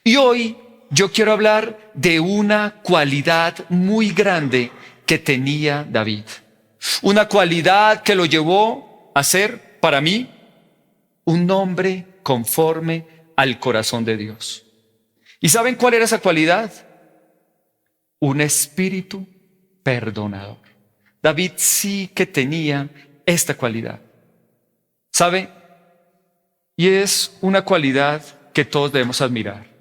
Y hoy yo quiero hablar de una cualidad muy grande que tenía David. Una cualidad que lo llevó a ser, para mí, un hombre conforme al corazón de Dios. ¿Y saben cuál era esa cualidad? Un espíritu perdonador. David sí que tenía esta cualidad. ¿Sabe? Y es una cualidad que todos debemos admirar,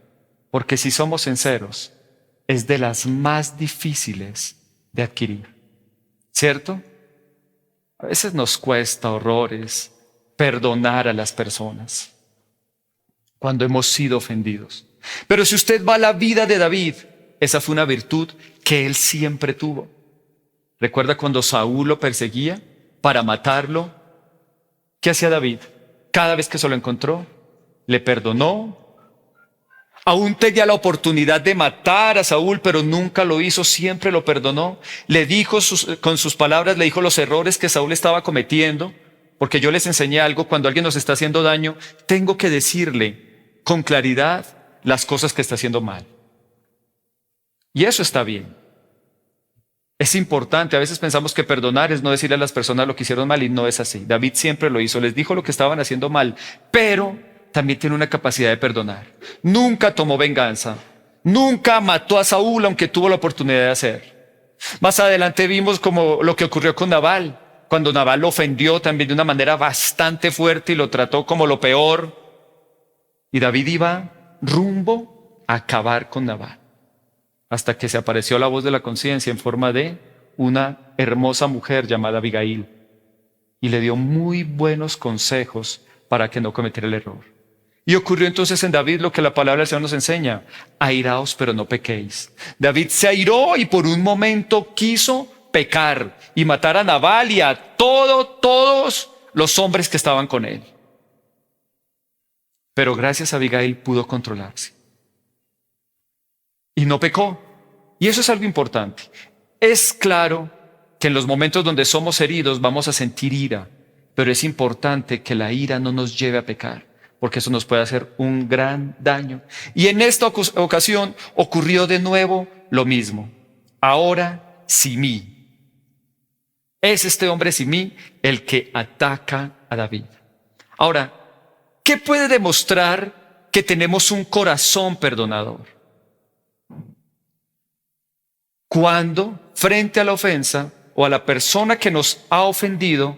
porque si somos sinceros, es de las más difíciles de adquirir, ¿cierto? A veces nos cuesta horrores perdonar a las personas cuando hemos sido ofendidos. Pero si usted va a la vida de David, esa fue una virtud que él siempre tuvo. ¿Recuerda cuando Saúl lo perseguía para matarlo? ¿Qué hacía David? Cada vez que se lo encontró, le perdonó. Aún tenía la oportunidad de matar a Saúl, pero nunca lo hizo, siempre lo perdonó. Le dijo con sus palabras, le dijo los errores que Saúl estaba cometiendo, porque yo les enseñé algo: cuando alguien nos está haciendo daño, tengo que decirle con claridad las cosas que está haciendo mal. Y eso está bien. Es importante. A veces pensamos que perdonar es no decirle a las personas lo que hicieron mal, y no es así. David siempre lo hizo, les dijo lo que estaban haciendo mal, pero también tiene una capacidad de perdonar. Nunca tomó venganza, nunca mató a Saúl, aunque tuvo la oportunidad de hacer. Más adelante vimos como lo que ocurrió con Nabal, cuando Nabal lo ofendió también de una manera bastante fuerte y lo trató como lo peor. Y David iba rumbo a acabar con Nabal, hasta que se apareció la voz de la conciencia en forma de una hermosa mujer llamada Abigail, y le dio muy buenos consejos para que no cometiera el error. Y ocurrió entonces en David lo que la palabra del Señor nos enseña: airaos, pero no pequéis. David se airó y por un momento quiso pecar y matar a Nabal y a todos los hombres que estaban con él. Pero gracias a Abigail pudo controlarse y no pecó. Y eso es algo importante. Es claro que en los momentos donde somos heridos vamos a sentir ira, pero es importante que la ira no nos lleve a pecar, porque eso nos puede hacer un gran daño. Y en esta ocasión ocurrió de nuevo lo mismo. Ahora Simí. Es este hombre Simí el que ataca a David. Ahora, ¿qué puede demostrar que tenemos un corazón perdonador? Cuando, frente a la ofensa o a la persona que nos ha ofendido,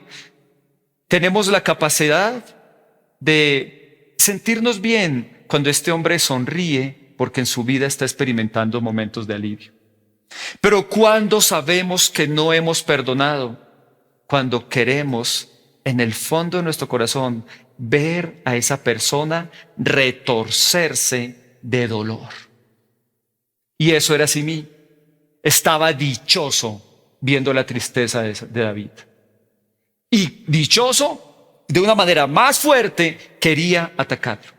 tenemos la capacidad de sentirnos bien cuando este hombre sonríe porque en su vida está experimentando momentos de alivio. Pero cuando sabemos que no hemos perdonado, cuando queremos en el fondo de nuestro corazón ver a esa persona retorcerse de dolor. Y eso era Simí. Estaba dichoso viendo la tristeza de David. Y dichoso, de una manera más fuerte, quería atacarlo.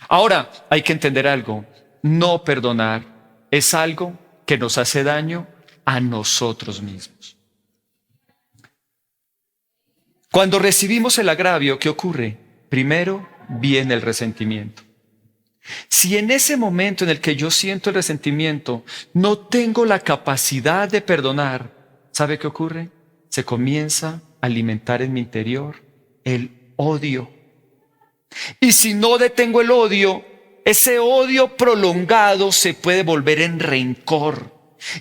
Ahora, hay que entender algo. No perdonar es algo que nos hace daño a nosotros mismos. Cuando recibimos el agravio, ¿qué ocurre? Primero viene el resentimiento. Si en ese momento en el que yo siento el resentimiento no tengo la capacidad de perdonar, ¿sabe qué ocurre? Se comienza a alimentar en mi interior el odio. Y si no detengo el odio, ese odio prolongado se puede volver en rencor.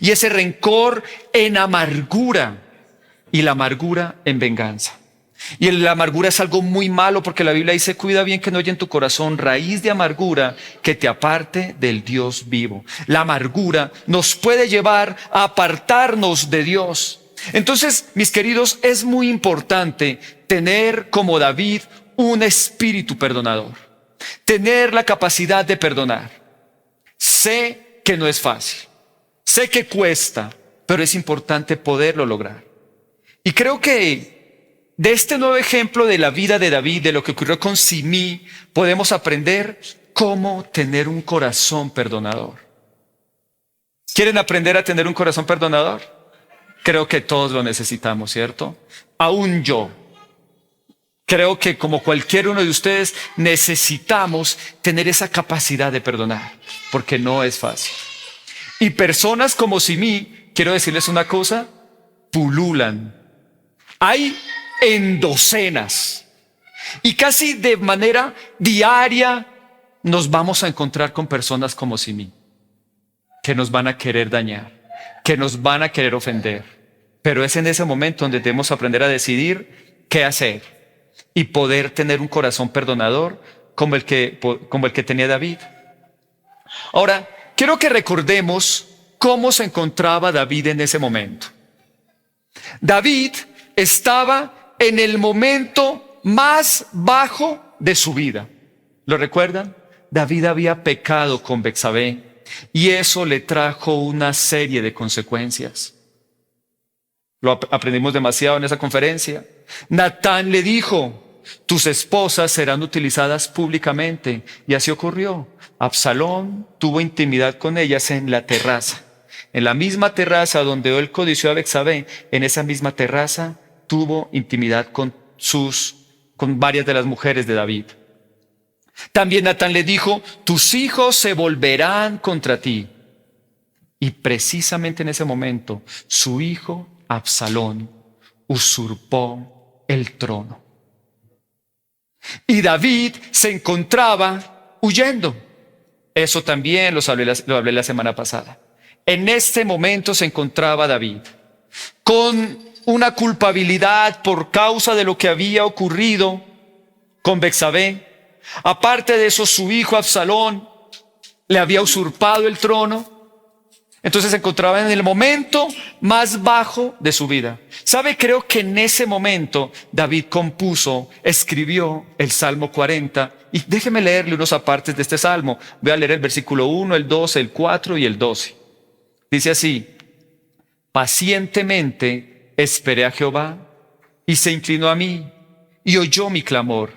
Y ese rencor en amargura. Y la amargura en venganza. Y la amargura es algo muy malo, porque la Biblia dice: cuida bien que no haya en tu corazón raíz de amargura que te aparte del Dios vivo. La amargura nos puede llevar a apartarnos de Dios. Entonces, mis queridos, es muy importante tener como David un espíritu perdonador. Tener la capacidad de perdonar. Sé que no es fácil. Sé que cuesta, pero es importante poderlo lograr. Y creo que de este nuevo ejemplo de la vida de David, de lo que ocurrió con Simí, podemos aprender cómo tener un corazón perdonador. ¿Quieren aprender a tener un corazón perdonador? Creo que todos lo necesitamos, ¿cierto? Aún yo, Creo que como cualquier uno de ustedes necesitamos tener esa capacidad de perdonar, porque no es fácil. Y personas como Simí, quiero decirles una cosa, pululan. Hay en docenas. Y casi de manera diaria nos vamos a encontrar con personas como Simí, que nos van a querer dañar, que nos van a querer ofender. Pero es en ese momento donde debemos aprender a decidir qué hacer y poder tener un corazón perdonador como el que tenía David. Ahora, quiero que recordemos cómo se encontraba David en ese momento. David estaba en el momento más bajo de su vida. ¿Lo recuerdan? David había pecado con Betsabé y eso le trajo una serie de consecuencias. Lo aprendimos demasiado en esa conferencia. Natán le dijo: tus esposas serán utilizadas públicamente. Y así ocurrió. Absalón tuvo intimidad con ellas en la terraza. En la misma terraza donde él codició a Betsabé, en esa misma terraza tuvo intimidad con varias de las mujeres de David. También Natán le dijo: tus hijos se volverán contra ti. Y precisamente en ese momento, su hijo Absalón usurpó el trono. Y David se encontraba huyendo. Eso también lo hablé la semana pasada. En este momento se encontraba David con una culpabilidad por causa de lo que había ocurrido con Betsabé. Aparte de eso, su hijo Absalón le había usurpado el trono. Entonces se encontraba en el momento más bajo de su vida. ¿Sabe? Creo que en ese momento David escribió el Salmo 40. Y déjeme leerle unos apartes de este Salmo. Voy a leer el versículo 1, el 12, el 4 y el 12. Dice así: pacientemente esperé a Jehová y se inclinó a mí y oyó mi clamor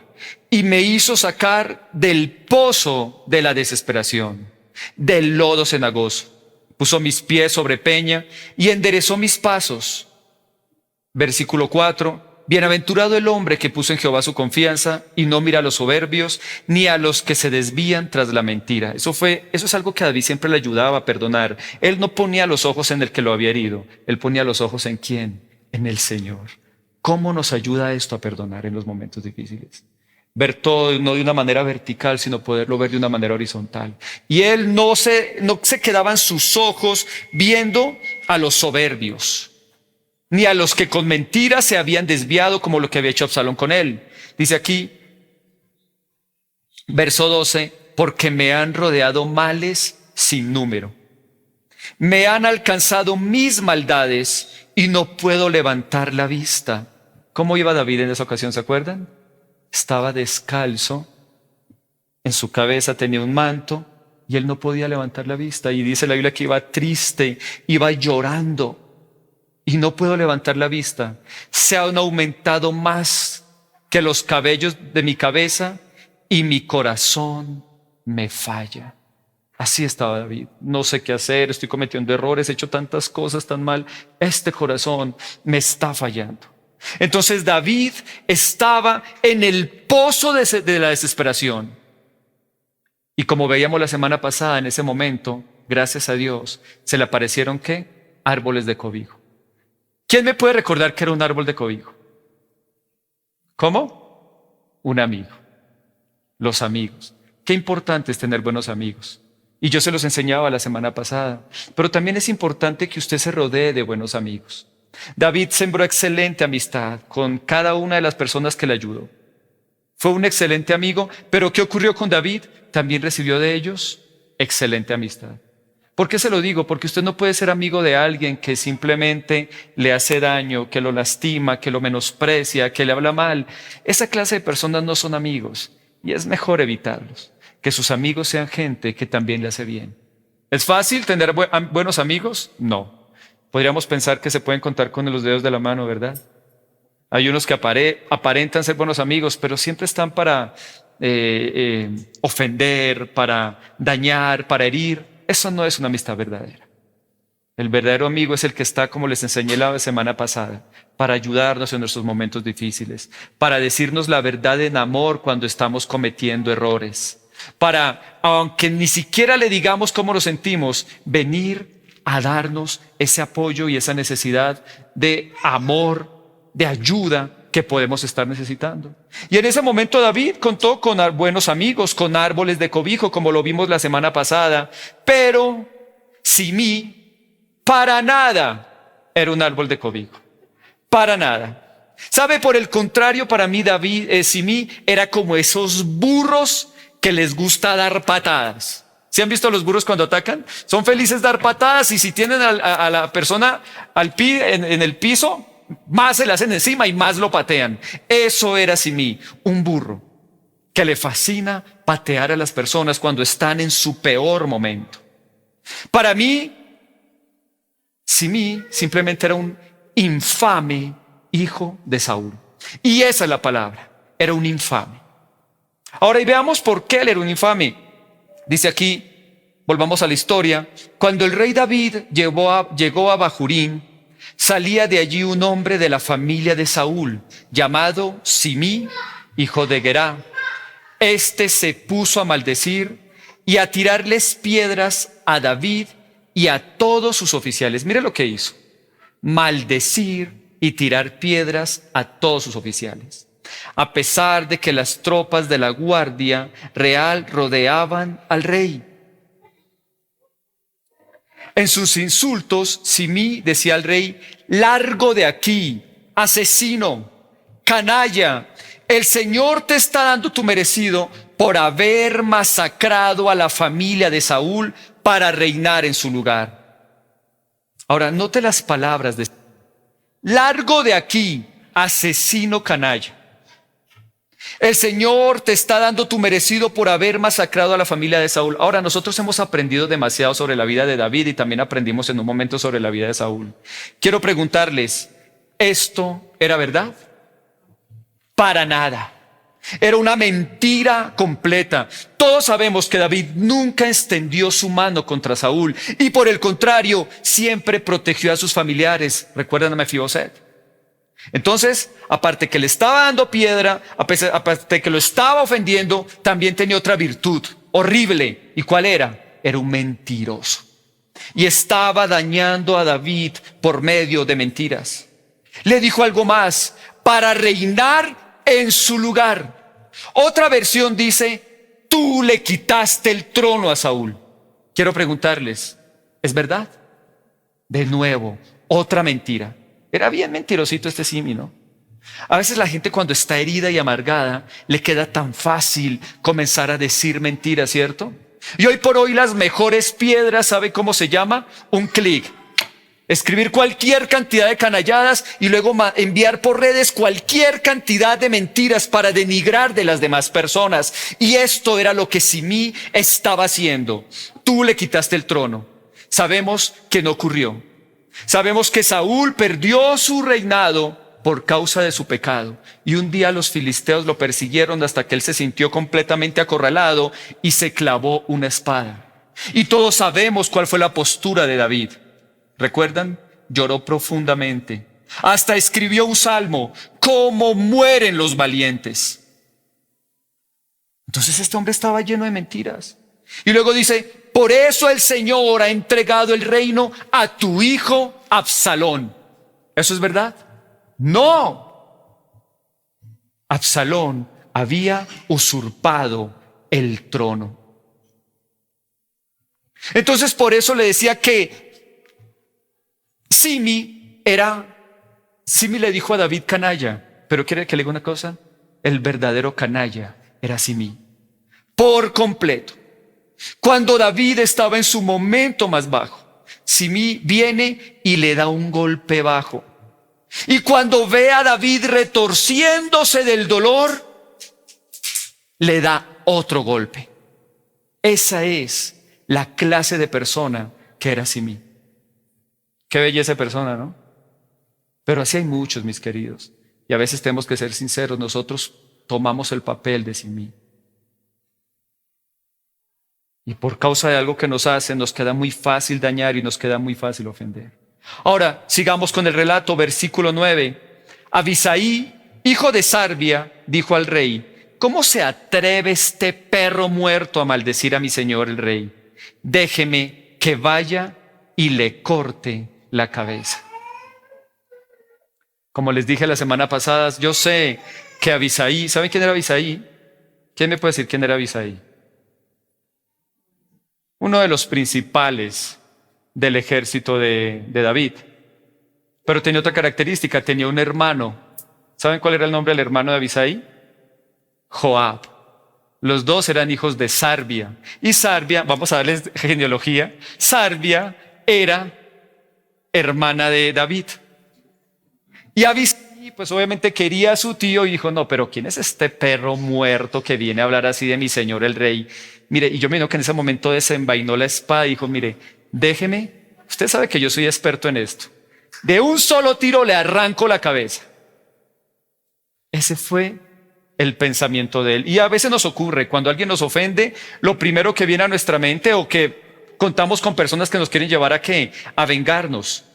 y me hizo sacar del pozo de la desesperación, del lodo cenagoso. Puso mis pies sobre peña y enderezó mis pasos. Versículo 4. Bienaventurado el hombre que puso en Jehová su confianza y no mira a los soberbios ni a los que se desvían tras la mentira. Eso es algo que a David siempre le ayudaba a perdonar. Él no ponía los ojos en el que lo había herido. Él ponía los ojos ¿en quién? En el Señor. ¿Cómo nos ayuda esto a perdonar en los momentos difíciles? Ver todo no de una manera vertical, sino poderlo ver de una manera horizontal. Y él no se quedaban sus ojos viendo a los soberbios, ni a los que con mentiras se habían desviado como lo que había hecho Absalón con él. Dice aquí, verso 12, porque me han rodeado males sin número. Me han alcanzado mis maldades y no puedo levantar la vista. ¿Cómo iba David en esa ocasión? ¿Se acuerdan? Estaba descalzo, en su cabeza tenía un manto y él no podía levantar la vista. Y dice la Biblia que iba triste, iba llorando y no puedo levantar la vista. Se han aumentado más que los cabellos de mi cabeza y mi corazón me falla. Así estaba David. No sé qué hacer, estoy cometiendo errores, he hecho tantas cosas tan mal. Este corazón me está fallando. Entonces David estaba en el pozo de la desesperación. Y como veíamos la semana pasada, en ese momento, gracias a Dios, se le aparecieron ¿qué? Árboles de cobijo. ¿Quién me puede recordar que era un árbol de cobijo? ¿Cómo? Un amigo. Los amigos. Qué importante es tener buenos amigos. Y yo se los enseñaba la semana pasada. Pero también es importante que usted se rodee de buenos amigos. David sembró excelente amistad con cada una de las personas que le ayudó. Fue un excelente amigo, pero ¿qué ocurrió con David? También recibió de ellos excelente amistad. ¿Por qué se lo digo? Porque usted no puede ser amigo de alguien que simplemente le hace daño, que lo lastima, que lo menosprecia, que le habla mal. Esa clase de personas no son amigos y es mejor evitarlos. Que sus amigos sean gente que también le hace bien. ¿Es fácil tener buenos amigos? No. Podríamos pensar que se pueden contar con los dedos de la mano, ¿verdad? Hay unos que aparentan ser buenos amigos, pero siempre están para ofender, para dañar, para herir. Eso no es una amistad verdadera. El verdadero amigo es el que está, como les enseñé la semana pasada, para ayudarnos en nuestros momentos difíciles, para decirnos la verdad en amor cuando estamos cometiendo errores, para, aunque ni siquiera le digamos cómo nos sentimos, venir a darnos ese apoyo y esa necesidad de amor, de ayuda que podemos estar necesitando. Y en ese momento David contó con buenos amigos, con árboles de cobijo, como lo vimos la semana pasada, pero Simí para nada era un árbol de cobijo, para nada. ¿Sabe? Por el contrario, para mí Simí era como esos burros que les gusta dar patadas. ¿Sí han visto a los burros cuando atacan? Son felices dar patadas y si tienen a la persona en el piso, más se le hacen encima y más lo patean. Eso era Simí, un burro que le fascina patear a las personas cuando están en su peor momento. Para mí, Simí simplemente era un infame hijo de Saúl. Y esa es la palabra, era un infame. Ahora, y veamos por qué él era un infame. Dice aquí, volvamos a la historia, cuando el rey David llegó a Bahurín, salía de allí un hombre de la familia de Saúl, llamado Simí, hijo de Gerá. Este se puso a maldecir y a tirarles piedras a David y a todos sus oficiales. Mire lo que hizo: maldecir y tirar piedras a todos sus oficiales, a pesar de que las tropas de la guardia real rodeaban al rey. En sus insultos, Simí decía al rey: largo de aquí, asesino, canalla, el Señor te está dando tu merecido por haber masacrado a la familia de Saúl para reinar en su lugar. Ahora, note las palabras de largo de aquí, asesino, canalla. El Señor te está dando tu merecido por haber masacrado a la familia de Saúl. Ahora, nosotros hemos aprendido demasiado sobre la vida de David y también aprendimos en un momento sobre la vida de Saúl. Quiero preguntarles, ¿esto era verdad? Para nada. Era una mentira completa. Todos sabemos que David nunca extendió su mano contra Saúl y por el contrario, siempre protegió a sus familiares. ¿Recuerdan a Mefiboset? Entonces, aparte que le estaba dando piedra, aparte que lo estaba ofendiendo, también tenía otra virtud horrible. ¿Y cuál era? Era un mentiroso. Y estaba dañando a David por medio de mentiras. Le dijo algo más: para reinar en su lugar. Otra versión dice: tú le quitaste el trono a Saúl. Quiero preguntarles, ¿es verdad? De nuevo, otra mentira. Era bien mentirosito este Simí, ¿no? A veces la gente cuando está herida y amargada le queda tan fácil comenzar a decir mentiras, ¿cierto? Y hoy por hoy las mejores piedras, ¿sabe cómo se llama? Un clic. Escribir cualquier cantidad de canalladas y luego enviar por redes cualquier cantidad de mentiras para denigrar de las demás personas. Y esto era lo que Simí estaba haciendo. Tú le quitaste el trono. Sabemos que no ocurrió. Sabemos que Saúl perdió su reinado por causa de su pecado. Y un día los filisteos lo persiguieron hasta que él se sintió completamente acorralado y se clavó una espada. Y todos sabemos cuál fue la postura de David. ¿Recuerdan? Lloró profundamente. Hasta escribió un salmo: ¿cómo mueren los valientes? Entonces este hombre estaba lleno de mentiras. Y luego dice: por eso el Señor ha entregado el reino a tu hijo Absalón. ¿Eso es verdad? No. Absalón había usurpado el trono. Entonces por eso le decía que Simí le dijo a David canalla, pero quiere que le diga una cosa: el verdadero canalla era Simí, por completo. Cuando David estaba en su momento más bajo, Simí viene y le da un golpe bajo. Y cuando ve a David retorciéndose del dolor, le da otro golpe. Esa es la clase de persona que era Simí. Qué belleza de persona, ¿no? Pero así hay muchos, mis queridos. Y a veces tenemos que ser sinceros, nosotros tomamos el papel de Simí. Y por causa de algo que nos hacen, nos queda muy fácil dañar y nos queda muy fácil ofender. Ahora, sigamos con el relato, versículo 9. Abisai, hijo de Sarbia, dijo al rey: ¿cómo se atreve este perro muerto a maldecir a mi señor el rey? Déjeme que vaya y le corte la cabeza. Como les dije la semana pasada, yo sé que Abisai, ¿saben quién era Abisai? ¿Quién me puede decir quién era Abisai? Uno de los principales del ejército de David. Pero tenía otra característica, tenía un hermano. ¿Saben cuál era el nombre del hermano de Abisai? Joab. Los dos eran hijos de Sarbia. Y Sarbia, vamos a darles genealogía, Sarbia era hermana de David. Y Abisai, pues obviamente quería a su tío y dijo: no, pero ¿quién es este perro muerto que viene a hablar así de mi señor el rey? Mire, y yo me imagino que en ese momento desenvainó la espada y dijo: mire, déjeme, usted sabe que yo soy experto en esto. De un solo tiro le arranco la cabeza. Ese fue el pensamiento de él. Y a veces nos ocurre, cuando alguien nos ofende, lo primero que viene a nuestra mente, o que contamos con personas que nos quieren llevar a ¿qué? A vengarnos.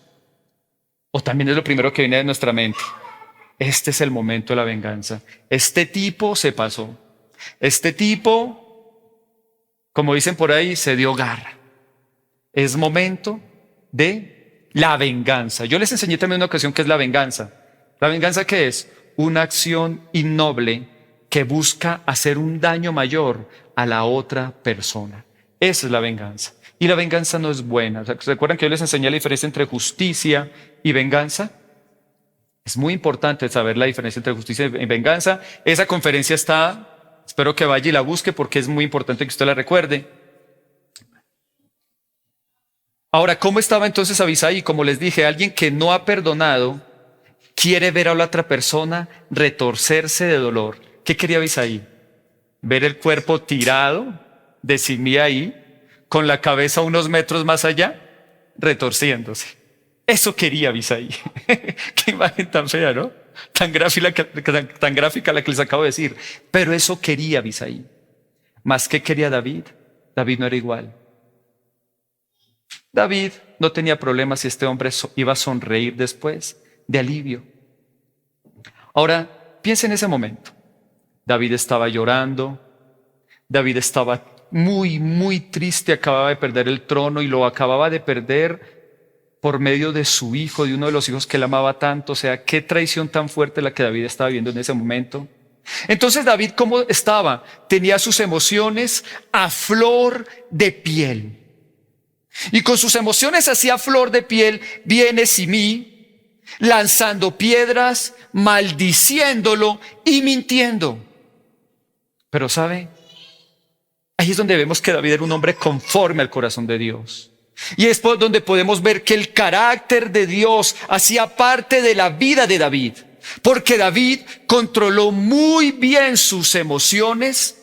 O también es lo primero que viene a nuestra mente: este es el momento de la venganza. Este tipo se pasó. Este tipo, como dicen por ahí, se dio garra. Es momento de la venganza. Yo les enseñé también en una ocasión qué es la venganza. ¿La venganza qué es? Una acción innoble que busca hacer un daño mayor a la otra persona. Esa es la venganza. Y la venganza no es buena. ¿Recuerdan que yo les enseñé la diferencia entre justicia y venganza? Es muy importante saber la diferencia entre justicia y venganza. Esa conferencia está, espero que vaya y la busque porque es muy importante que usted la recuerde. Ahora, ¿cómo estaba entonces Abisai? Como les dije, alguien que no ha perdonado quiere ver a la otra persona retorcerse de dolor. ¿Qué quería Abisai? Ver el cuerpo tirado de Simí ahí, con la cabeza unos metros más allá, retorciéndose. Eso quería Abisai. Qué imagen tan fea, ¿no? Tan gráfica la que les acabo de decir. Pero eso quería Abisai. ¿Más qué quería David? David no era igual. David no tenía problemas si este hombre iba a sonreír después, de alivio. Ahora, piensa en ese momento. David estaba llorando. David estaba muy, muy triste. Acababa de perder el trono y lo acababa de perder por medio de su hijo, de uno de los hijos que él amaba tanto. O sea, qué traición tan fuerte la que David estaba viviendo en ese momento. Entonces David, ¿cómo estaba? Tenía sus emociones a flor de piel. Y con sus emociones así a flor de piel viene Simí lanzando piedras, maldiciéndolo y mintiendo. Pero ¿sabe? Ahí es donde vemos que David era un hombre conforme al corazón de Dios. Y es por donde podemos ver que el carácter de Dios hacía parte de la vida de David. Porque David controló muy bien sus emociones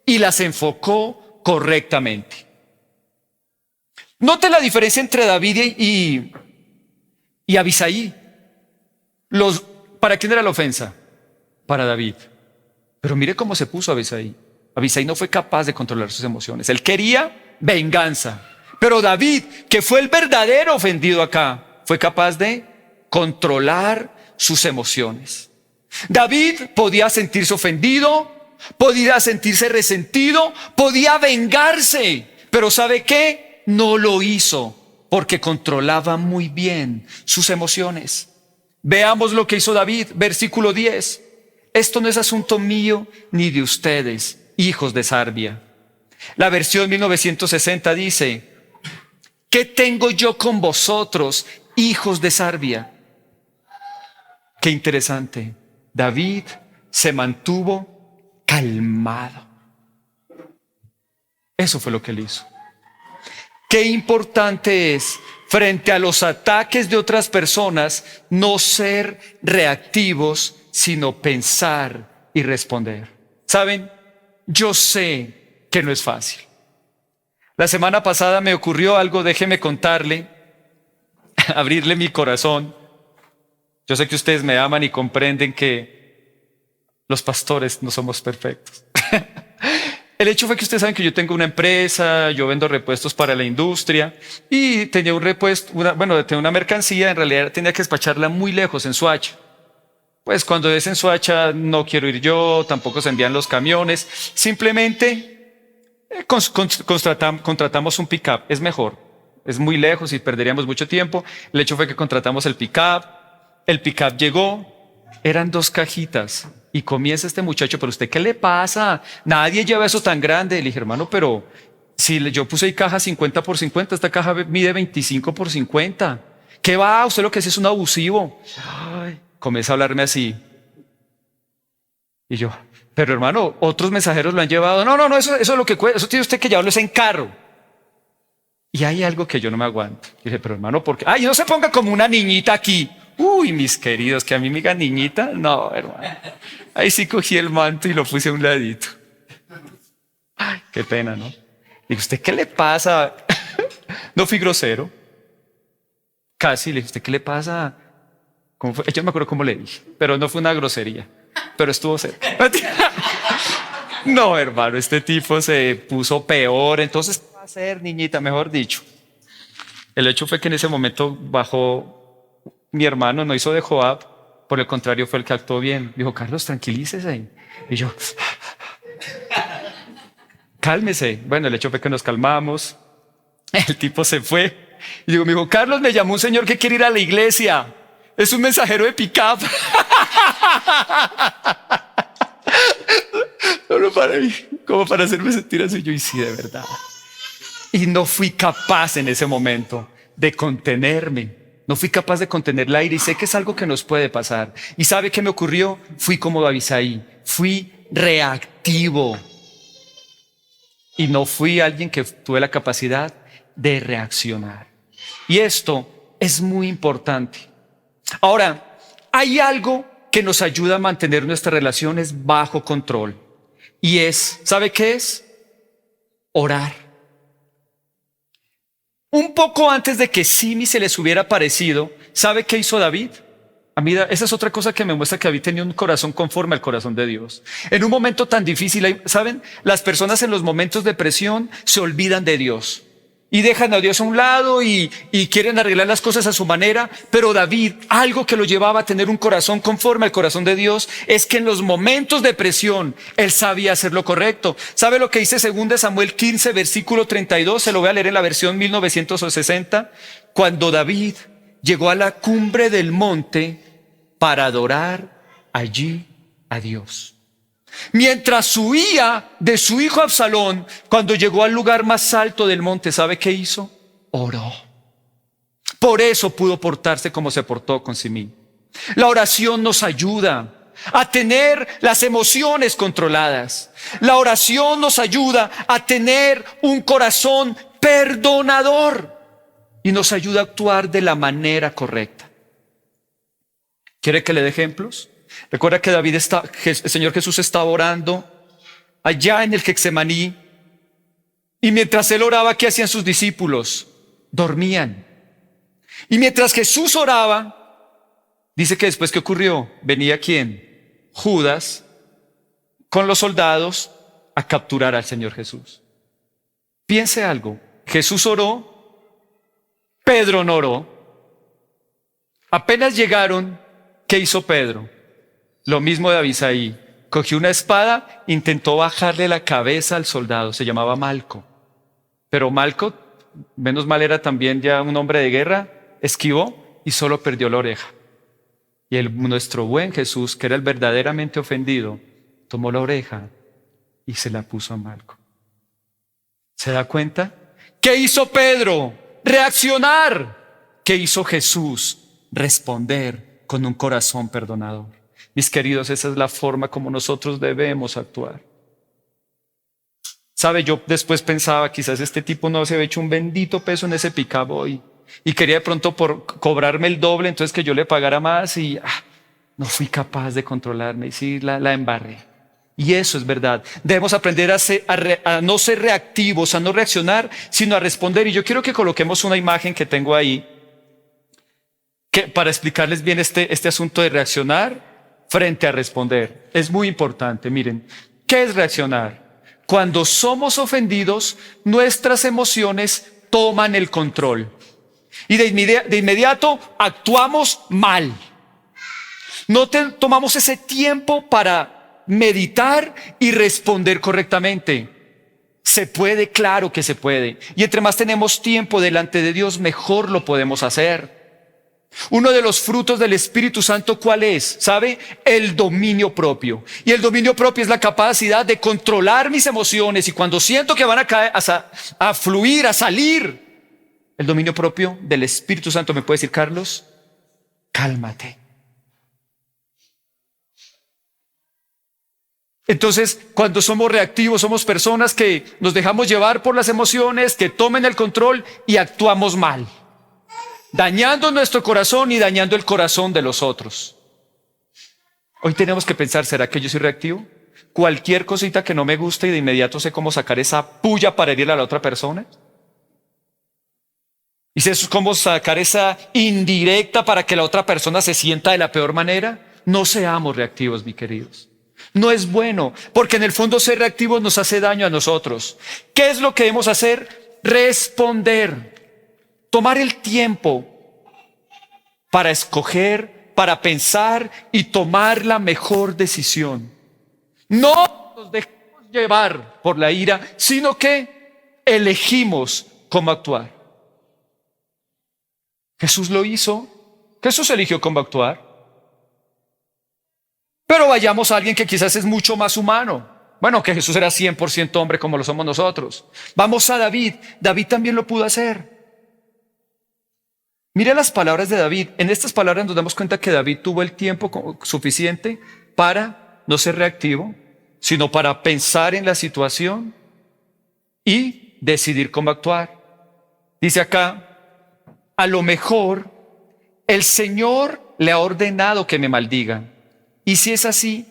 y las enfocó correctamente. Note la diferencia entre David y Abisai. ¿Para quién era la ofensa? Para David. Pero mire cómo se puso Abisai. Abisai no fue capaz de controlar sus emociones. Él quería venganza. Pero David, que fue el verdadero ofendido acá, fue capaz de controlar sus emociones. David podía sentirse ofendido, podía sentirse resentido, podía vengarse. Pero ¿sabe qué? No lo hizo porque controlaba muy bien sus emociones. Veamos lo que hizo David, versículo 10. Esto no es asunto mío ni de ustedes, hijos de Sarbia. La versión 1960 dice: ¿qué tengo yo con vosotros, hijos de Sarbia? Qué interesante. David se mantuvo calmado. Eso fue lo que él hizo. Qué importante es, frente a los ataques de otras personas, no ser reactivos, sino pensar y responder. ¿Saben? Yo sé que no es fácil. La semana pasada me ocurrió algo, déjeme contarle, abrirle mi corazón. Yo sé que ustedes me aman y comprenden que los pastores no somos perfectos. El hecho fue que ustedes saben que yo tengo una empresa, yo vendo repuestos para la industria y tenía un repuesto, tenía una mercancía, en realidad tenía que despacharla muy lejos, en Soacha. Pues cuando es en Soacha no quiero ir yo, tampoco se envían los camiones, simplemente contratamos un pick-up, es mejor, es muy lejos y perderíamos mucho tiempo. El hecho fue que contratamos el pick-up llegó, eran 2 cajitas y comienza este muchacho, pero ¿usted qué le pasa? Nadie lleva eso tan grande. Le dije, hermano, pero si yo puse ahí caja 50 por 50, esta caja mide 25 por 50. ¿Qué va? Usted lo que hace es un abusivo. Ay, comienza a hablarme así. Y yo, pero hermano, otros mensajeros lo han llevado. No, eso es lo que cuesta. Eso tiene usted que llevarlo en carro. Y hay algo que yo no me aguanto. Y dije, pero hermano, ¿por qué? Ay, no se ponga como una niñita aquí. Uy, mis queridos, que a mí me digan niñita. No, hermano. Ahí sí cogí el manto y lo puse a un ladito. Ay, qué pena, ¿no? Digo, ¿usted qué le pasa? No fui grosero. Casi le dije, ¿usted qué le pasa? ¿Cómo fue? Yo no me acuerdo cómo le dije, pero no fue una grosería. Pero estuvo cerca. No, hermano, este tipo se puso peor. Entonces, ¿qué va a hacer, niñita? Mejor dicho. El hecho fue que en ese momento bajó mi hermano, no hizo de Joab, por el contrario fue el que actuó bien. Dijo, Carlos, tranquilícese. Y yo, cálmese. Bueno, el hecho fue que nos calmamos. El tipo se fue. Y digo, me dijo, Carlos, me llamó un señor que quiere ir a la iglesia. Es un mensajero de pick-up. Solo para mí, como para hacerme sentir así. Yo, y sí, de verdad. Y no fui capaz en ese momento de contenerme. No fui capaz de contener el aire y sé que es algo que nos puede pasar. ¿Y sabe qué me ocurrió? Fui como Abisai, fui reactivo. Y no fui alguien que tuve la capacidad de reaccionar. Y esto es muy importante. Ahora, hay algo que nos ayuda a mantener nuestras relaciones bajo control. Y es, ¿sabe qué es? Orar. Un poco antes de que Simi se les hubiera aparecido, ¿sabe qué hizo David? A mí, esa es otra cosa que me muestra que David tenía un corazón conforme al corazón de Dios. En un momento tan difícil, ¿saben? Las personas en los momentos de presión se olvidan de Dios y dejan a Dios a un lado y quieren arreglar las cosas a su manera. Pero David, algo que lo llevaba a tener un corazón conforme al corazón de Dios, es que en los momentos de presión, él sabía hacer lo correcto. ¿Sabe lo que dice 2 Samuel 15, versículo 32? Se lo voy a leer en la versión 1960. Cuando David llegó a la cumbre del monte para adorar allí a Dios. Mientras huía de su hijo Absalón, cuando llegó al lugar más alto del monte, ¿sabe qué hizo? Oró. Por eso pudo portarse como se portó con Simí. La oración nos ayuda a tener las emociones controladas. La oración nos ayuda a tener un corazón perdonador y nos ayuda a actuar de la manera correcta. ¿Quiere que le dé ejemplos? Recuerda que el Señor Jesús estaba orando allá en el Getsemaní, y mientras él oraba, ¿qué hacían sus discípulos? Dormían. Y mientras Jesús oraba, dice que después, ¿qué ocurrió? Venía ¿quién? Judas con los soldados a capturar al Señor Jesús. Piense algo, Jesús oró, Pedro no oró. Apenas llegaron, ¿qué hizo Pedro? Lo mismo de Abisai, cogió una espada, intentó bajarle la cabeza al soldado, se llamaba Malco. Pero Malco, menos mal era también ya un hombre de guerra, esquivó y solo perdió la oreja. Y nuestro buen Jesús, que era el verdaderamente ofendido, tomó la oreja y se la puso a Malco. ¿Se da cuenta? ¿Qué hizo Pedro? Reaccionar. ¿Qué hizo Jesús? Responder con un corazón perdonador. Mis queridos, esa es la forma como nosotros debemos actuar. ¿Sabe? Yo después pensaba, quizás este tipo no se había hecho un bendito peso en ese pick-up hoy y quería de pronto por cobrarme el doble, entonces que yo le pagara más y no fui capaz de controlarme y sí la embarré. Y eso es verdad. Debemos aprender a no ser reactivos, a no reaccionar, sino a responder. Y yo quiero que coloquemos una imagen que tengo ahí para explicarles bien este asunto de reaccionar frente a responder. Es muy importante. Miren, ¿qué es reaccionar? cuando somos ofendidos, nuestras emociones toman el control. Y de inmediato actuamos mal. No tomamos ese tiempo para meditar y responder correctamente. Se puede, claro que se puede. Y entre más tenemos tiempo delante de Dios, mejor lo podemos hacer. Uno de los frutos del Espíritu Santo, ¿cuál es? ¿Sabe? El dominio propio. Y el dominio propio es la capacidad de controlar mis emociones. Y cuando siento que van a caer, a fluir, a salir, el dominio propio del Espíritu Santo me puede decir: Carlos, cálmate. Entonces, cuando somos reactivos, somos personas que nos dejamos llevar por las emociones, que tomen el control y actuamos mal, dañando nuestro corazón y dañando el corazón de los otros. Hoy tenemos que pensar: ¿será que yo soy reactivo? Cualquier cosita que no me guste y de inmediato sé cómo sacar esa puya para herirle a la otra persona. Y sé cómo sacar esa indirecta para que la otra persona se sienta de la peor manera. No seamos reactivos, mis queridos. No es bueno, porque en el fondo ser reactivos nos hace daño a nosotros. ¿Qué es lo que debemos hacer? Responder. Tomar el tiempo para escoger, para pensar y tomar la mejor decisión. No nos dejemos llevar por la ira, sino que elegimos cómo actuar. Jesús lo hizo. Jesús eligió cómo actuar. Pero vayamos a alguien que quizás es mucho más humano. Bueno, que Jesús era 100% hombre como lo somos nosotros. Vamos a David. David también lo pudo hacer. Mire las palabras de David. En estas palabras nos damos cuenta que David tuvo el tiempo suficiente para no ser reactivo, sino para pensar en la situación y decidir cómo actuar. Dice acá: a lo mejor el Señor le ha ordenado que me maldiga. Y si es así,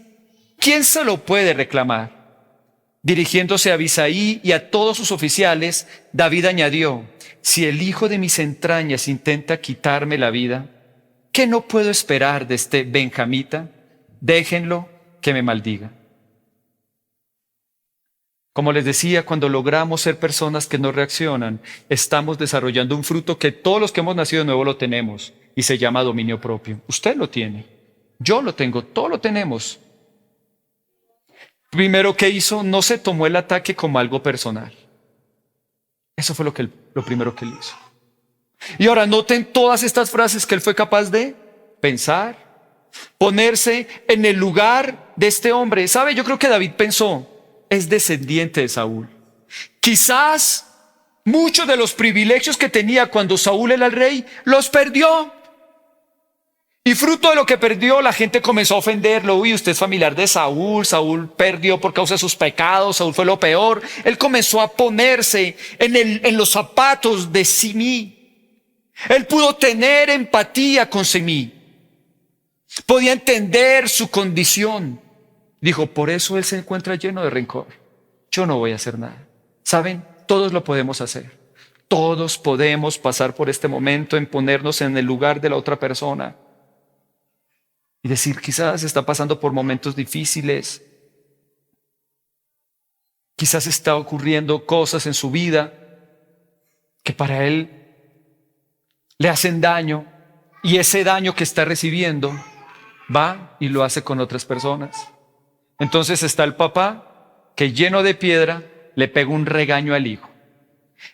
¿quién se lo puede reclamar? Dirigiéndose a Abisaí y a todos sus oficiales, David añadió: si el hijo de mis entrañas intenta quitarme la vida, ¿qué no puedo esperar de este benjamita? Déjenlo que me maldiga. Como les decía, cuando logramos ser personas que no reaccionan, estamos desarrollando un fruto que todos los que hemos nacido de nuevo lo tenemos, y se llama dominio propio. Usted lo tiene. Yo lo tengo, todos lo tenemos. Primero, ¿qué hizo? No se tomó el ataque como algo personal. Eso fue lo primero que él hizo. Y ahora noten todas estas frases que él fue capaz de pensar, ponerse en el lugar de este hombre. ¿Sabe? Yo creo que David pensó: es descendiente de Saúl. Quizás muchos de los privilegios que tenía cuando Saúl era el rey, los perdió. Y fruto de lo que perdió, la gente comenzó a ofenderlo. Uy, usted es familiar de Saúl. Saúl perdió por causa de sus pecados. Saúl fue lo peor. Él comenzó a ponerse en los zapatos de Simí. Él pudo tener empatía con Simí. Podía entender su condición. Dijo: por eso él se encuentra lleno de rencor. Yo no voy a hacer nada. ¿Saben? Todos lo podemos hacer. Todos podemos pasar por este momento en ponernos en el lugar de la otra persona. Y decir: quizás está pasando por momentos difíciles. Quizás está ocurriendo cosas en su vida que para él le hacen daño. Y ese daño que está recibiendo va y lo hace con otras personas. Entonces está el papá que, lleno de piedra, le pega un regaño al hijo.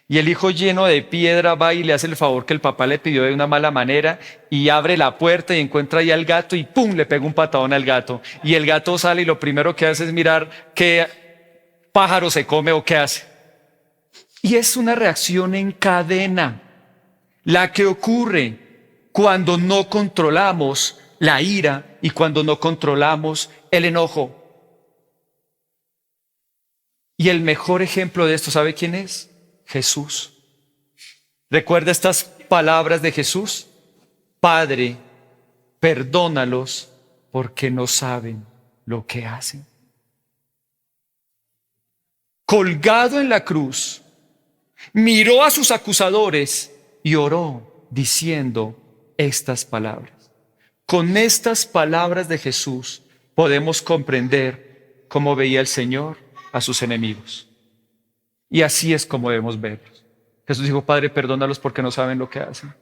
Y el hijo, lleno de piedra, va y le hace el favor que el papá le pidió de una mala manera, y abre la puerta y encuentra ahí al gato y ¡pum!, le pega un patadón al gato. Y el gato sale y lo primero que hace es mirar qué pájaro se come o qué hace. Y es una reacción en cadena la que ocurre cuando no controlamos la ira y cuando no controlamos el enojo. Y el mejor ejemplo de esto, ¿sabe quién es? Jesús. ¿Recuerda estas palabras de Jesús? Padre, perdónalos porque no saben lo que hacen. Colgado en la cruz, miró a sus acusadores y oró diciendo estas palabras. Con estas palabras de Jesús podemos comprender cómo veía el Señor a sus enemigos. Y así es como debemos verlos. Jesús dijo, Padre, perdónalos porque no saben lo que hacen.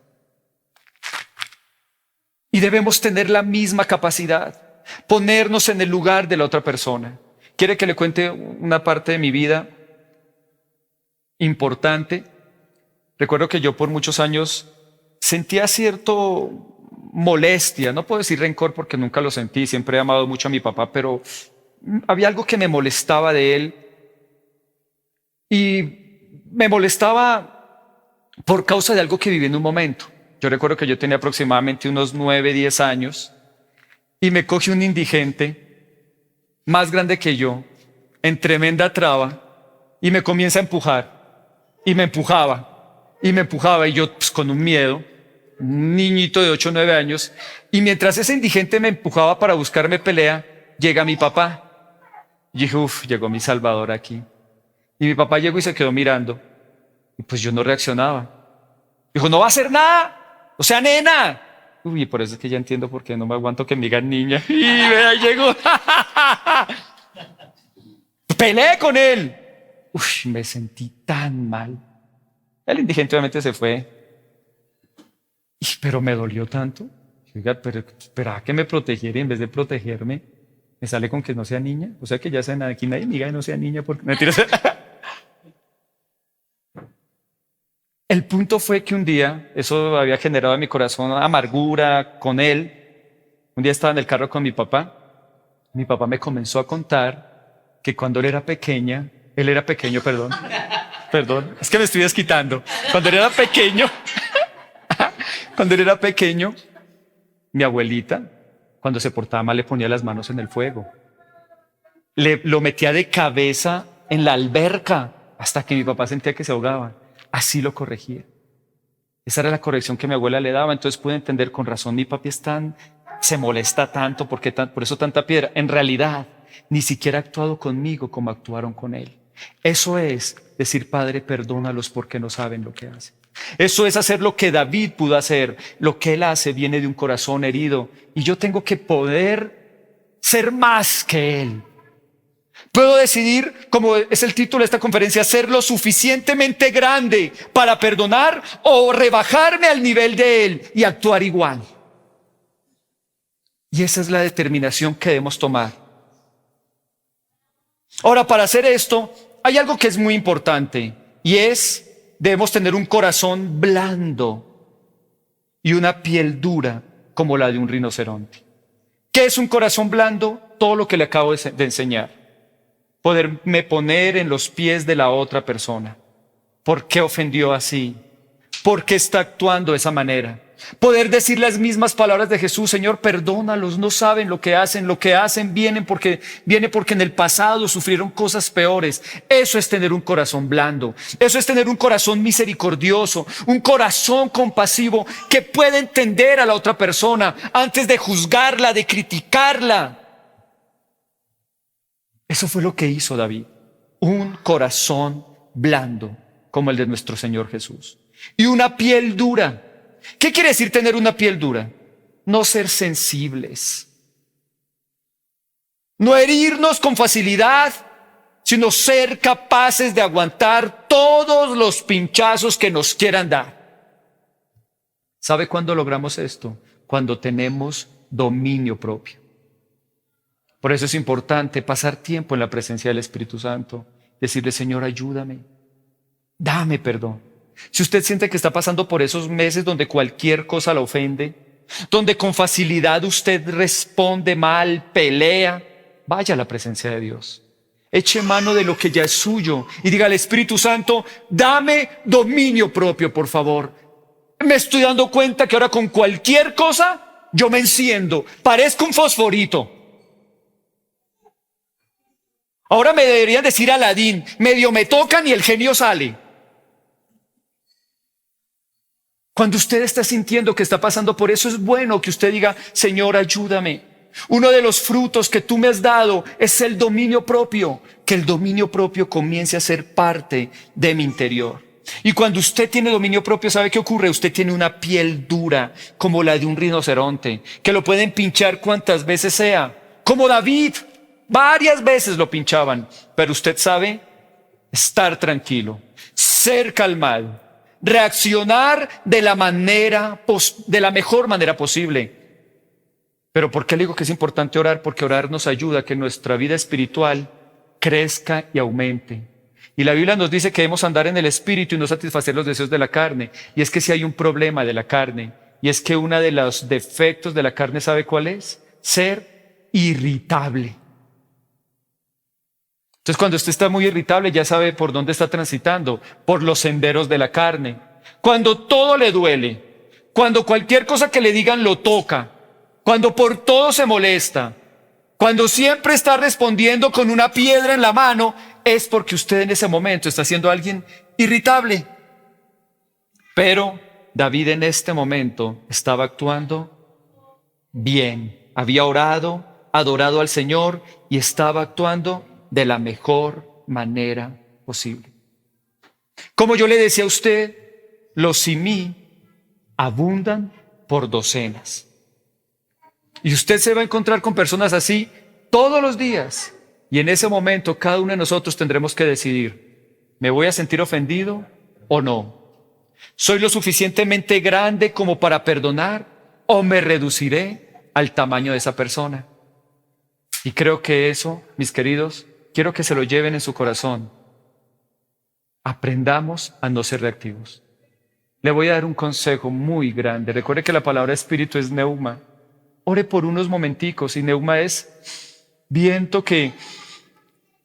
Y debemos tener la misma capacidad, ponernos en el lugar de la otra persona. ¿Quiere que le cuente una parte de mi vida importante? Recuerdo que yo por muchos años sentía cierto molestia, no puedo decir rencor porque nunca lo sentí, siempre he amado mucho a mi papá, pero había algo que me molestaba de él y me molestaba por causa de algo que viví en un momento. Yo recuerdo que yo tenía aproximadamente unos 9, 10 años y me coge un indigente más grande que yo, en tremenda traba, y me comienza a empujar, y me empujaba, y yo pues, con un miedo, un niñito de 8 o 9 años, y mientras ese indigente me empujaba para buscarme pelea, llega mi papá. Y dije, llegó mi Salvador aquí. Y mi papá llegó y se quedó mirando, y pues yo no reaccionaba. Dijo, no va a hacer nada. O sea, nena. Y por eso es que ya entiendo por qué no me aguanto que me digan niña. Y vea, llegó. Peleé con él. Me sentí tan mal. El indigente obviamente se fue. Pero me dolió tanto. Oiga, pero esperaba que me protegiera y en vez de protegerme, me sale con que no sea niña. O sea que ya saben, aquí nadie me diga que no sea niña porque mentiras. El punto fue que un día, eso había generado en mi corazón amargura con él. Un día estaba en el carro con mi papá me comenzó a contar que cuando él era pequeño, perdón, es que me estoy desquitando. Cuando él era pequeño, mi abuelita, cuando se portaba mal, le ponía las manos en el fuego. Lo metía de cabeza en la alberca hasta que mi papá sentía que se ahogaba. Así lo corregía. Esa era la corrección que mi abuela le daba. Entonces pude entender, con razón mi papi se molesta tanto, por eso tanta piedra. En realidad, ni siquiera ha actuado conmigo como actuaron con él. Eso es decir, Padre, perdónalos porque no saben lo que hacen. Eso es hacer lo que David pudo hacer. Lo que él hace viene de un corazón herido. Y yo tengo que poder ser más que él. Puedo decidir, como es el título de esta conferencia, ser lo suficientemente grande para perdonar o rebajarme al nivel de él y actuar igual. Y esa es la determinación que debemos tomar. Ahora, para hacer esto, hay algo que es muy importante y debemos tener un corazón blando y una piel dura como la de un rinoceronte. ¿Qué es un corazón blando? Todo lo que le acabo de enseñar. Poderme poner en los pies de la otra persona. ¿Por qué ofendió así? ¿Por qué está actuando de esa manera? Poder decir las mismas palabras de Jesús, Señor, perdónalos, no saben lo que hacen viene porque en el pasado sufrieron cosas peores. Eso es tener un corazón blando, eso es tener un corazón misericordioso, un corazón compasivo que puede entender a la otra persona antes de juzgarla, de criticarla. Eso fue lo que hizo David, un corazón blando como el de nuestro Señor Jesús y una piel dura. ¿Qué quiere decir tener una piel dura? No ser sensibles, no herirnos con facilidad, sino ser capaces de aguantar todos los pinchazos que nos quieran dar. ¿Sabe cuándo logramos esto? Cuando tenemos dominio propio. Por eso es importante pasar tiempo en la presencia del Espíritu Santo, decirle, Señor, ayúdame, dame perdón. Si usted siente que está pasando por esos meses donde cualquier cosa la ofende, donde con facilidad usted responde mal, pelea, vaya a la presencia de Dios. Eche mano de lo que ya es suyo y diga al Espíritu Santo, dame dominio propio, por favor. Me estoy dando cuenta que ahora con cualquier cosa yo me enciendo, parezco un fosforito. Ahora me deberían decir Aladín, medio me tocan y el genio sale. Cuando usted está sintiendo que está pasando por eso, es bueno que usted diga, Señor, ayúdame. Uno de los frutos que tú me has dado es el dominio propio, que el dominio propio comience a ser parte de mi interior. Y cuando usted tiene dominio propio, ¿sabe qué ocurre? Usted tiene una piel dura como la de un rinoceronte, que lo pueden pinchar cuantas veces sea, como David. Varias veces lo pinchaban, pero usted sabe estar tranquilo, ser calmado, reaccionar de la mejor manera posible. Pero ¿por qué le digo que es importante orar? Porque orar nos ayuda a que nuestra vida espiritual crezca y aumente. Y la Biblia nos dice que debemos andar en el Espíritu y no satisfacer los deseos de la carne. Y es que si hay un problema de la carne, y es que uno de los defectos de la carne, ¿sabe cuál es? Ser irritable. Entonces, cuando usted está muy irritable, ya sabe por dónde está transitando, por los senderos de la carne. Cuando todo le duele, cuando cualquier cosa que le digan lo toca, cuando por todo se molesta, cuando siempre está respondiendo con una piedra en la mano, es porque usted en ese momento está siendo alguien irritable. Pero David en este momento estaba actuando bien. Había orado, adorado al Señor y estaba actuando de la mejor manera posible. Como yo le decía a usted, los simí abundan por docenas. Y usted se va a encontrar con personas así todos los días. Y en ese momento cada uno de nosotros tendremos que decidir, ¿me voy a sentir ofendido o no? ¿Soy lo suficientemente grande como para perdonar o me reduciré al tamaño de esa persona? Y creo que eso, mis queridos, quiero que se lo lleven en su corazón. Aprendamos a no ser reactivos. Le voy a dar un consejo muy grande. Recuerde que la palabra espíritu es neuma. Ore por unos momenticos y neuma es viento que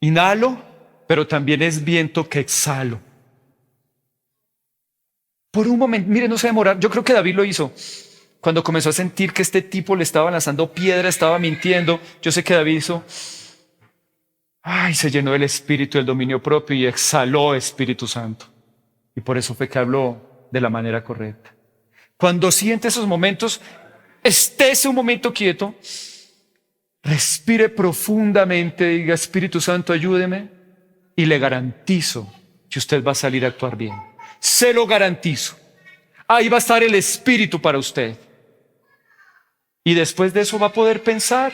inhalo, pero también es viento que exhalo. Por un momento, mire, no se demorar. Yo creo que David lo hizo. Cuando comenzó a sentir que este tipo le estaba lanzando piedra, estaba mintiendo, yo sé que David hizo, se llenó del espíritu, del dominio propio y exhaló Espíritu Santo. Y por eso fue que habló de la manera correcta. Cuando siente esos momentos, estése un momento quieto, respire profundamente, diga, Espíritu Santo, ayúdeme, y le garantizo que usted va a salir a actuar bien. Se lo garantizo. Ahí va a estar el Espíritu para usted. Y después de eso va a poder pensar.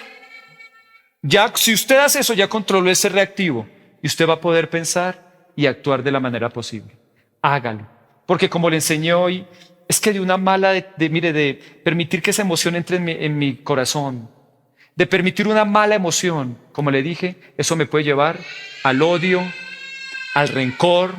Ya, si usted hace eso, ya controló ese reactivo. Y usted va a poder pensar y actuar de la manera posible. Hágalo. Porque como le enseñé hoy, es que de una mala, de permitir que esa emoción entre en mi corazón, de permitir una mala emoción, como le dije, eso me puede llevar al odio, al rencor,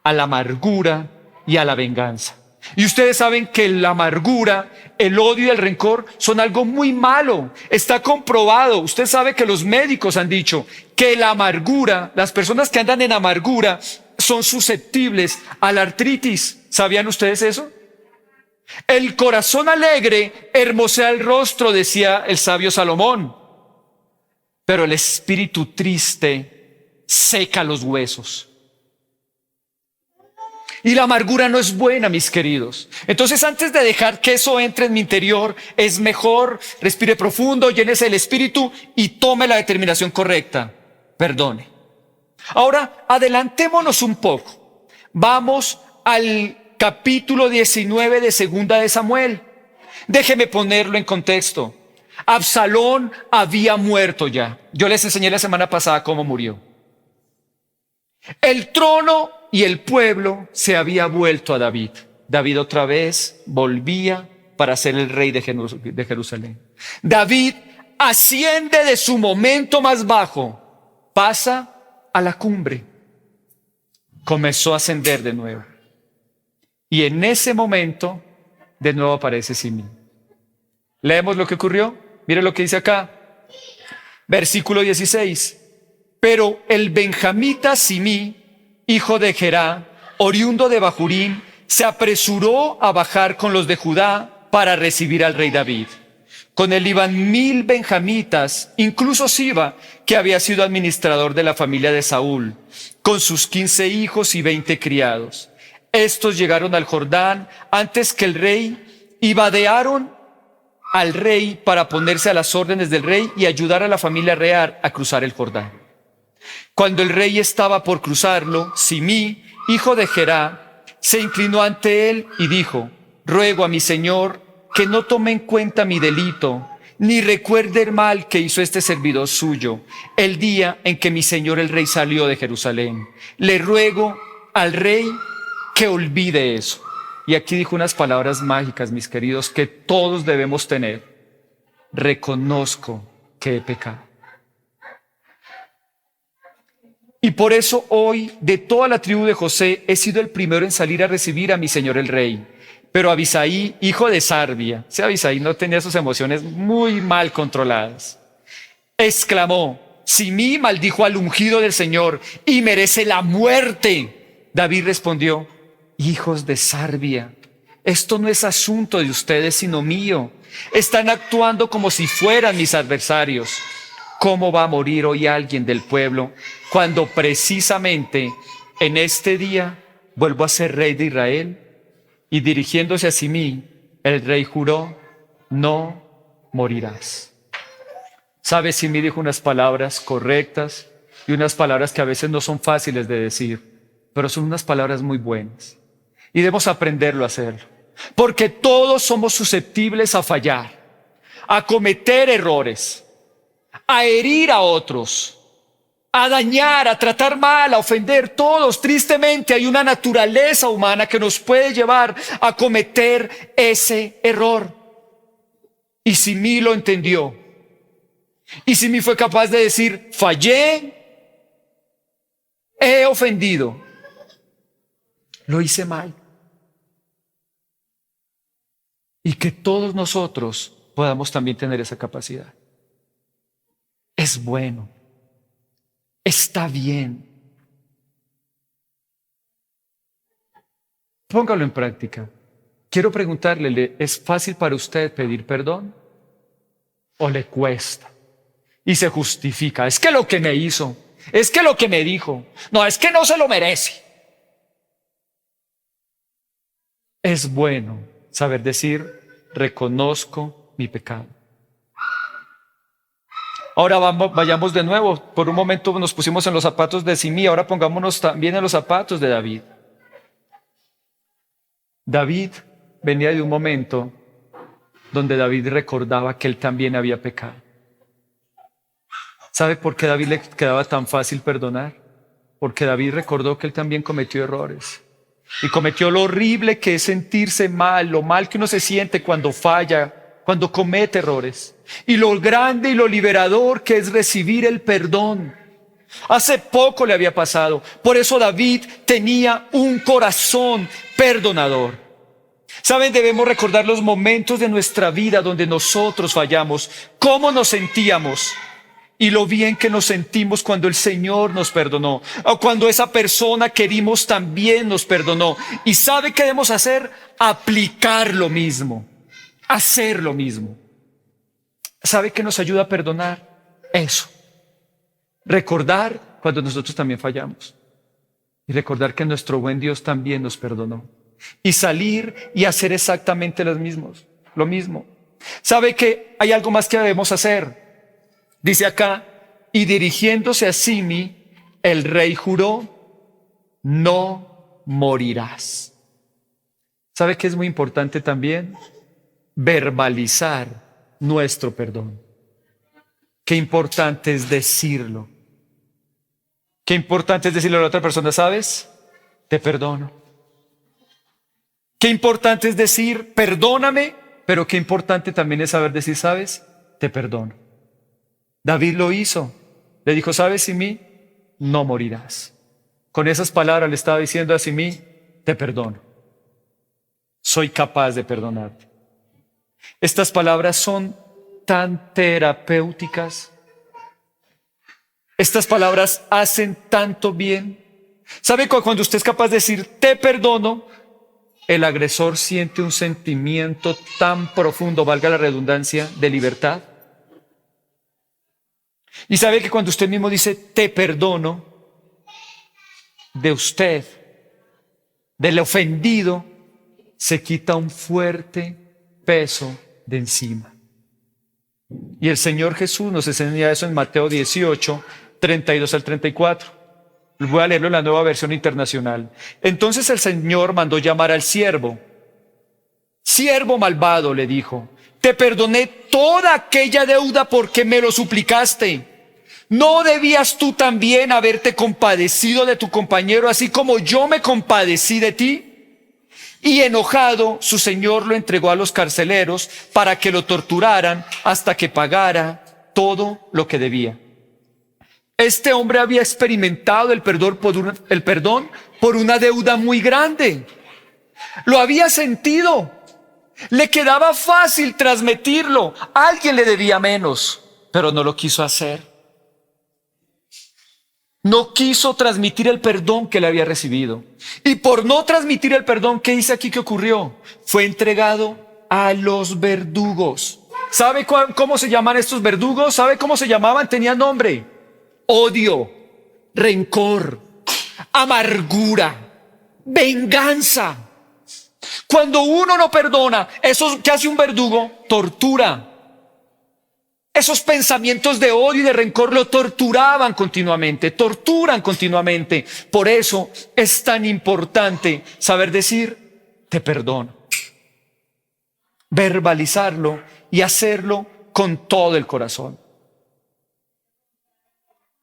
a la amargura y a la venganza. Y ustedes saben que la amargura, el odio y el rencor son algo muy malo. Está comprobado. Usted sabe que los médicos han dicho que la amargura, las personas que andan en amargura son susceptibles a la artritis. ¿Sabían ustedes eso? El corazón alegre hermosea el rostro, decía el sabio Salomón. Pero el espíritu triste seca los huesos. Y la amargura no es buena, mis queridos. Entonces, antes de dejar que eso entre en mi interior, es mejor respire profundo, llénese el espíritu y tome la determinación correcta. Perdone. Ahora, adelantémonos un poco. Vamos al capítulo 19 de Segunda de Samuel. Déjeme ponerlo en contexto. Absalón había muerto ya. Yo les enseñé la semana pasada cómo murió. El trono y el pueblo se había vuelto a David. David otra vez volvía para ser el rey de Jerusalén. David asciende de su momento más bajo, pasa a la cumbre. Comenzó a ascender de nuevo. Y en ese momento, de nuevo aparece Simí. Leemos lo que ocurrió. Mire lo que dice acá. Versículo 16. Pero el benjamita Simí, hijo de Gerá, oriundo de Bahurim, se apresuró a bajar con los de Judá para recibir al rey David. Con él iban 1000 benjamitas, incluso Siba, que había sido administrador de la familia de Saúl, con sus 15 hijos y 20 criados. Estos llegaron al Jordán antes que el rey y vadearon al rey para ponerse a las órdenes del rey y ayudar a la familia real a cruzar el Jordán. Cuando el rey estaba por cruzarlo, Simí, hijo de Gerá, se inclinó ante él y dijo: ruego a mi señor que no tome en cuenta mi delito ni recuerde el mal que hizo este servidor suyo el día en que mi señor el rey salió de Jerusalén. Le ruego al rey que olvide eso. Y aquí dijo unas palabras mágicas, mis queridos, que todos debemos tener. Reconozco que he pecado. Y por eso hoy, de toda la tribu de José, he sido el primero en salir a recibir a mi señor el rey. Pero Abisai, hijo de Sarbia, Abisai no tenía sus emociones muy mal controladas, exclamó: Simí maldijo al ungido del Señor y merece la muerte. David respondió: hijos de Sarbia, esto no es asunto de ustedes sino mío. Están actuando como si fueran mis adversarios. ¿Cómo va a morir hoy alguien del pueblo cuando precisamente en este día vuelvo a ser rey de Israel? Y dirigiéndose a Simí, el rey juró: no morirás. ¿Sabes? Simí dijo unas palabras correctas y unas palabras que a veces no son fáciles de decir, pero son unas palabras muy buenas. Y debemos aprenderlo a hacerlo. Porque todos somos susceptibles a fallar, a cometer errores, a herir a otros, a dañar, a tratar mal, a ofender. Todos, tristemente, hay una naturaleza humana que nos puede llevar a cometer ese error. Y Simí lo entendió. Y Simí fue capaz de decir: fallé, he ofendido, lo hice mal. Y que todos nosotros podamos también tener esa capacidad. Es bueno. Está bien. Póngalo en práctica. Quiero preguntarle, ¿es fácil para usted pedir perdón? ¿O le cuesta? Y se justifica: es que lo que me hizo, es que lo que me dijo, no, es que no se lo merece. Es bueno saber decir: reconozco mi pecado. Ahora vayamos de nuevo. Por un momento nos pusimos en los zapatos de Simí, ahora pongámonos también en los zapatos de David. David venía de un momento donde David recordaba que él también había pecado. ¿Sabe por qué a David le quedaba tan fácil perdonar? Porque David recordó que él también cometió errores. Y cometió lo horrible que es sentirse mal, lo mal que uno se siente cuando falla, cuando comete errores. Y lo grande y lo liberador que es recibir el perdón. Hace poco le había pasado. Por eso David tenía un corazón perdonador. ¿Saben? Debemos recordar los momentos de nuestra vida donde nosotros fallamos, cómo nos sentíamos y lo bien que nos sentimos cuando el Señor nos perdonó, o cuando esa persona que herimos también nos perdonó. ¿Y sabe qué debemos hacer? Aplicar lo mismo, hacer lo mismo. ¿Sabe qué nos ayuda a perdonar? Eso. Recordar cuando nosotros también fallamos. Y recordar que nuestro buen Dios también nos perdonó. Y salir y hacer exactamente lo mismo. ¿Sabe que hay algo más que debemos hacer? Dice acá: y dirigiéndose a Simí, el rey juró: no morirás. ¿Sabe que es muy importante también? Verbalizar nuestro perdón. Qué importante es decirlo. Qué importante es decirle a la otra persona: ¿sabes? Te perdono. Qué importante es decir: perdóname, pero qué importante también es saber decir: ¿sabes? Te perdono. David lo hizo. Le dijo: ¿sabes, Simí? No morirás. Con esas palabras le estaba diciendo a Simí: te perdono. Soy capaz de perdonarte. Estas palabras son tan terapéuticas. Estas palabras hacen tanto bien. ¿Sabe cuando usted es capaz de decir: te perdono? El agresor siente un sentimiento tan profundo, valga la redundancia, de libertad. Y sabe que cuando usted mismo dice: te perdono, de usted, del ofendido, se quita un fuerte peso de encima. Y el Señor Jesús nos enseña eso en Mateo 18, 32 al 34. Voy a leerlo en la Nueva Versión Internacional. Entonces el Señor mandó llamar al siervo. Siervo malvado, le dijo: te perdoné toda aquella deuda porque me lo suplicaste. ¿No debías tú también haberte compadecido de tu compañero, así como yo me compadecí de ti? Y enojado, su señor lo entregó a los carceleros para que lo torturaran hasta que pagara todo lo que debía. Este hombre había experimentado el perdón por una deuda muy grande. Lo había sentido. Le quedaba fácil transmitirlo. Alguien le debía menos, pero no lo quiso hacer. No quiso transmitir el perdón que le había recibido. Y por no transmitir el perdón, ¿qué dice aquí que ocurrió? Fue entregado a los verdugos. ¿Sabe cómo se llaman estos verdugos? ¿Sabe cómo se llamaban? Tenían nombre. Odio, rencor, amargura, venganza. Cuando uno no perdona, eso que hace un verdugo, tortura. Esos pensamientos de odio y de rencor lo torturan continuamente. Por eso es tan importante saber decir, te perdono. Verbalizarlo y hacerlo con todo el corazón.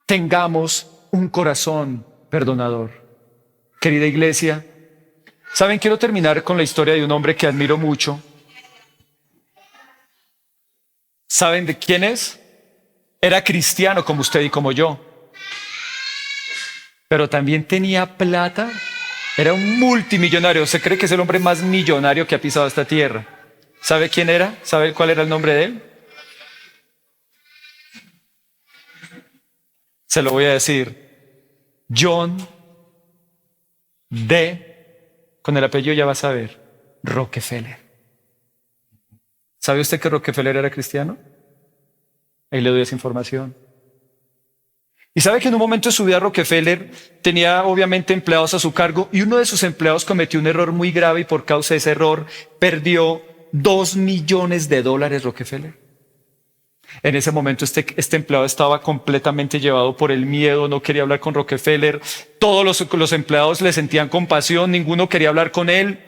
Tengamos un corazón perdonador. Querida iglesia, ¿saben? Quiero terminar con la historia de un hombre que admiro mucho. ¿Saben de quién es? Era cristiano como usted y como yo. Pero también tenía plata. Era un multimillonario. Se cree que es el hombre más millonario que ha pisado esta tierra. ¿Sabe quién era? ¿Sabe cuál era el nombre de él? Se lo voy a decir. John D. Con el apellido ya va a saber. Rockefeller. ¿Sabe usted que Rockefeller era cristiano? Ahí le doy esa información. Y sabe que en un momento de su vida Rockefeller tenía obviamente empleados a su cargo y uno de sus empleados cometió un error muy grave y por causa de ese error perdió $2 millones Rockefeller. En ese momento este empleado estaba completamente llevado por el miedo, no quería hablar con Rockefeller, todos los empleados le sentían compasión, ninguno quería hablar con él,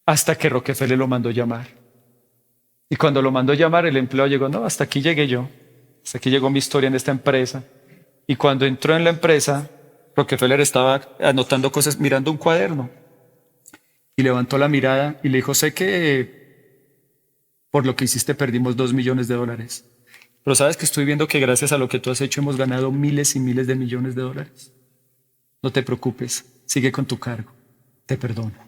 hasta que Rockefeller lo mandó llamar. Y cuando lo mandó llamar, el empleado llegó, no, hasta aquí llegué yo, hasta aquí llegó mi historia en esta empresa. Y cuando entró en la empresa, Rockefeller estaba anotando cosas, mirando un cuaderno. Y levantó la mirada y le dijo, sé que por lo que hiciste perdimos $2 millones. Pero sabes que estoy viendo que gracias a lo que tú has hecho hemos ganado miles y miles de millones de dólares. No te preocupes, sigue con tu cargo, te perdono.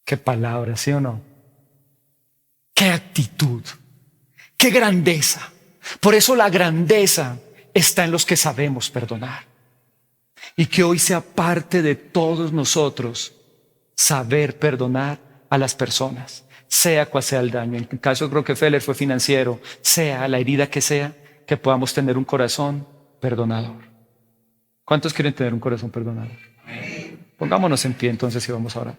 Qué palabra, ¿sí o no? ¡Qué actitud! ¡Qué grandeza! Por eso la grandeza está en los que sabemos perdonar. Y que hoy sea parte de todos nosotros saber perdonar a las personas, sea cual sea el daño. En el caso de Rockefeller fue financiero, sea la herida que sea, que podamos tener un corazón perdonador. ¿Cuántos quieren tener un corazón perdonador? Pongámonos en pie entonces y vamos a orar.